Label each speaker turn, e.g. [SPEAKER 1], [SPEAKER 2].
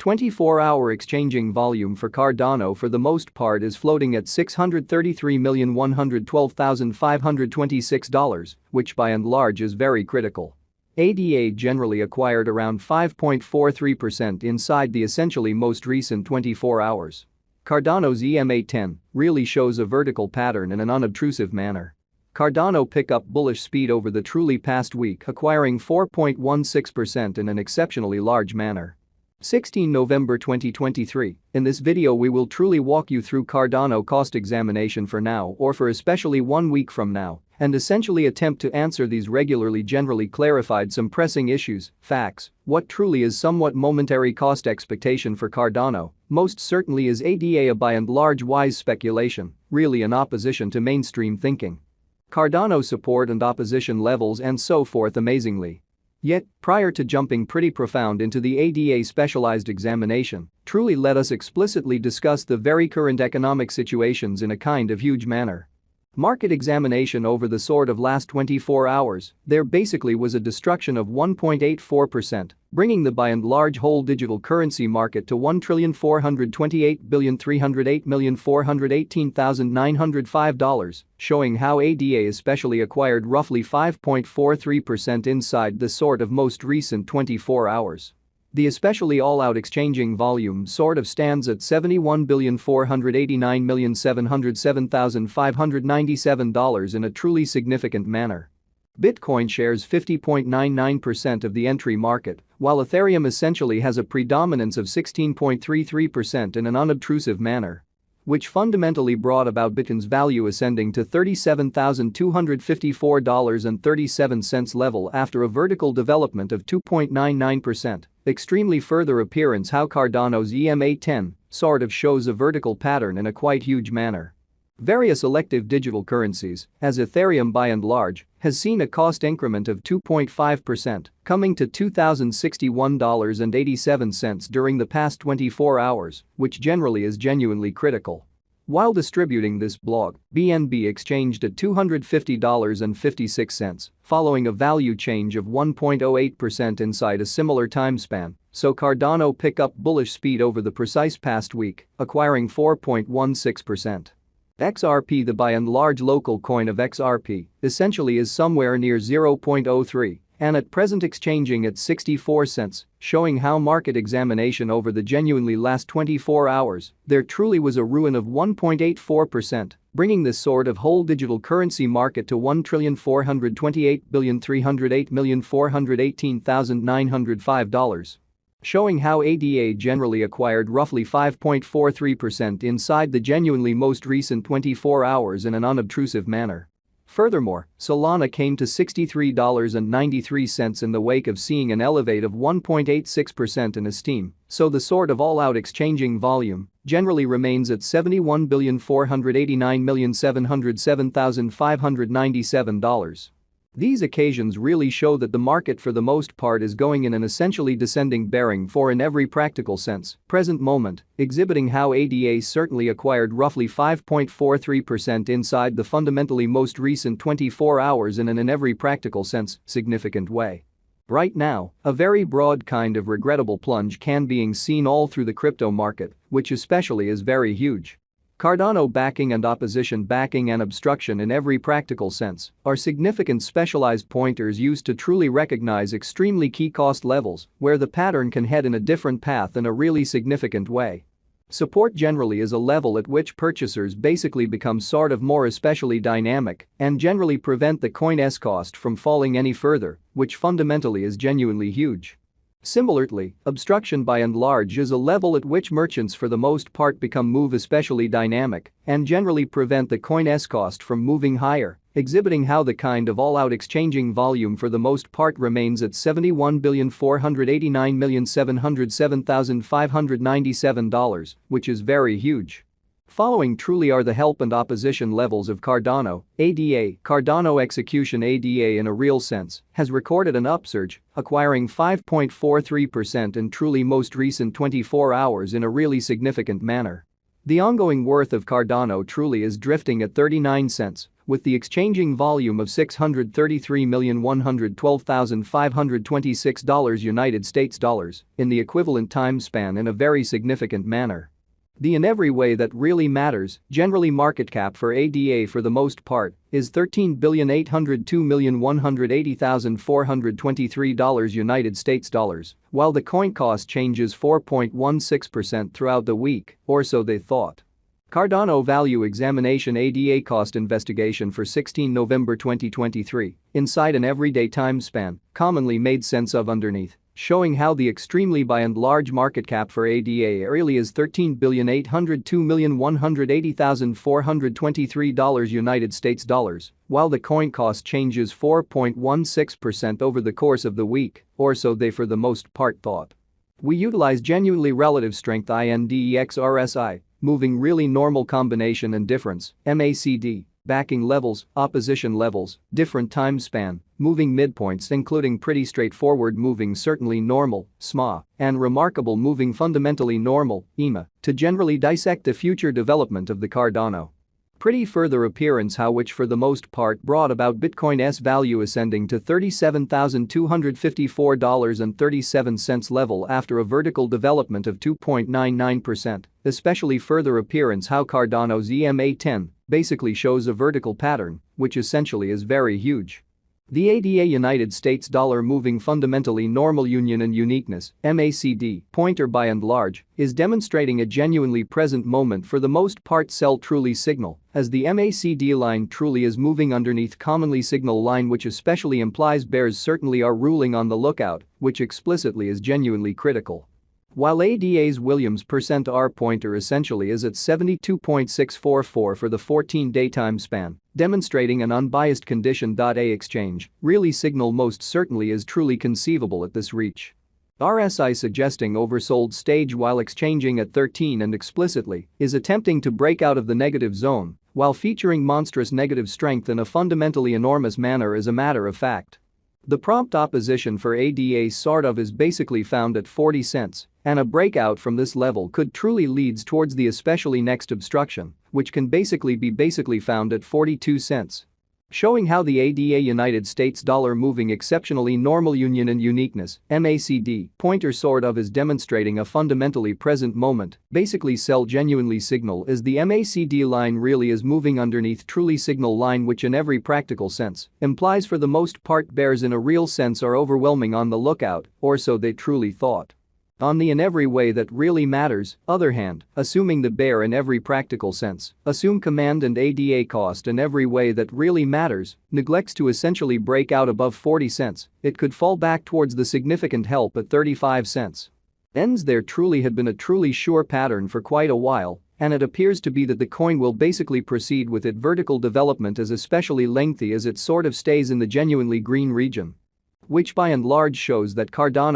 [SPEAKER 1] 24-hour exchanging volume for Cardano for the most part is floating at $633,112,526, which by and large is very critical. ADA generally acquired around 5.43% inside the essentially most recent 24 hours. Cardano's EMA10 really shows a vertical pattern in an unobtrusive manner. Cardano pick up bullish speed over the truly past week, acquiring 4.16% in an exceptionally large manner. 16 November 2023. In this video we will truly walk you through Cardano cost examination for now or for especially 1 week from now and essentially attempt to answer these regularly generally clarified some pressing issues, facts, what truly is somewhat momentary cost expectation for Cardano, most certainly is ADA a by and large wise speculation, really in opposition to mainstream thinking. Cardano support and opposition levels and so forth amazingly. Yet, prior to jumping pretty profound into the ADA specialized examination, truly let us explicitly discuss the very current economic situations in a kind of huge manner. Market examination over the sort of last 24 hours, there basically was a destruction of 1.84%, bringing the by and large whole digital currency market to $1,428,308,418,905, showing how ADA especially acquired roughly 5.43% inside the sort of most recent 24 hours. The especially all-out exchanging volume sort of stands at $71,489,707,597 in a truly significant manner. Bitcoin shares 50.99% of the entry market, while Ethereum essentially has a predominance of 16.33% in an unobtrusive manner, which fundamentally brought about Bitcoin's value ascending to $37,254.37 level after a vertical development of 2.99%. Extremely further appearance how Cardano's EMA10 sort of shows a vertical pattern in a quite huge manner. Various elective digital currencies, as Ethereum by and large, has seen a cost increment of 2.5%, coming to $2,061.87 during the past 24 hours, which generally is genuinely critical. While distributing this blog, BNB exchanged at $250.56, following a value change of 1.08% inside a similar time span, so Cardano pick up bullish speed over the precise past week, acquiring 4.16%. XRP, the by and large local coin of XRP, essentially is somewhere near 0.03 and at present exchanging at 64 cents, showing how market examination over the genuinely last 24 hours, there truly was a ruin of 1.84%, bringing this sort of whole digital currency market to $1,428,308,418,905. Showing how ADA generally acquired roughly 5.43% inside the genuinely most recent 24 hours in an unobtrusive manner. Furthermore, Solana came to $63.93 in the wake of seeing an elevate of 1.86% in esteem, so the sort of all-out exchanging volume generally remains at $71,489,707,597. These occasions really show that the market for the most part is going in an essentially descending bearing for in every practical sense, present moment, exhibiting how ADA certainly acquired roughly 5.43% inside the fundamentally most recent 24 hours in every practical sense, significant way. Right now, a very broad kind of regrettable plunge can being seen all through the crypto market, which especially is very huge. Cardano backing and opposition backing and obstruction in every practical sense are significant specialized pointers used to truly recognize extremely key cost levels where the pattern can head in a different path in a really significant way. Support generally is a level at which purchasers basically become sort of more especially dynamic and generally prevent the coin's cost from falling any further, which fundamentally is genuinely huge. Similarly, obstruction by and large is a level at which merchants for the most part become move especially dynamic and generally prevent the coin's cost from moving higher, exhibiting how the kind of all-out exchanging volume for the most part remains at $71,489,707,597, which is very huge. Following truly are the help and opposition levels of Cardano. ADA, Cardano execution ADA in a real sense, has recorded an upsurge, acquiring 5.43% in truly most recent 24 hours in a really significant manner. The ongoing worth of Cardano truly is drifting at 39 cents, with the exchanging volume of $633,112,526 United States dollars in the equivalent time span in a very significant manner. The in every way that really matters, generally market cap for ADA for the most part, is $13,802,180,423 United States dollars, while the coin cost changes 4.16% throughout the week, or so they thought. Cardano Value Examination ADA Cost Investigation for 16 November 2023, inside an everyday time span, commonly made sense of underneath, showing how the extremely by and large market cap for ADA really is $13,802,180,423 United States dollars, while the coin cost changes 4.16% over the course of the week, or so they for the most part thought. We utilize genuinely relative strength INDEX RSI, moving really normal combination and difference, MACD, backing levels, opposition levels, different time span, moving midpoints including pretty straightforward moving certainly normal, SMA, and remarkable moving fundamentally normal, EMA, to generally dissect the future development of the Cardano. Pretty further appearance how which for the most part brought about Bitcoin's value ascending to $37,254.37 level after a vertical development of 2.99%, especially further appearance how Cardano's EMA10 basically shows a vertical pattern, which essentially is very huge. The ADA United States dollar moving fundamentally normal union and uniqueness, MACD, pointer by and large, is demonstrating a genuinely present moment for the most part sell truly signal, as the MACD line truly is moving underneath commonly signal line which especially implies bears certainly are ruling on the lookout, which explicitly is genuinely critical. While ADA's Williams %R pointer essentially is at 72.644 for the 14-day time span, demonstrating an unbiased condition. A exchange, really signal most certainly is truly conceivable at this reach. RSI suggesting oversold stage while exchanging at 13 and explicitly is attempting to break out of the negative zone while featuring monstrous negative strength in a fundamentally enormous manner as a matter of fact. The prompt opposition for ADA sort of is basically found at 40 cents, and a breakout from this level could truly leads towards the especially next obstruction, which can basically be found at 42 cents. Showing how the ADA United States dollar moving exceptionally normal union and uniqueness, MACD, pointer sort of is demonstrating a fundamentally present moment, basically sell genuinely signal as the MACD line really is moving underneath truly signal line which in every practical sense implies for the most part bears in a real sense are overwhelming on the lookout, or so they truly thought. On the in every way that really matters, other hand, assuming the bear in every practical sense, assume command and ADA cost in every way that really matters, neglects to essentially break out above 40 cents, it could fall back towards the significant help at 35 cents. Ends there truly had been a truly sure pattern for quite a while, and it appears to be that the coin will basically proceed with its vertical development as especially lengthy as it sort of stays in the genuinely green region. Which by and large shows that Cardano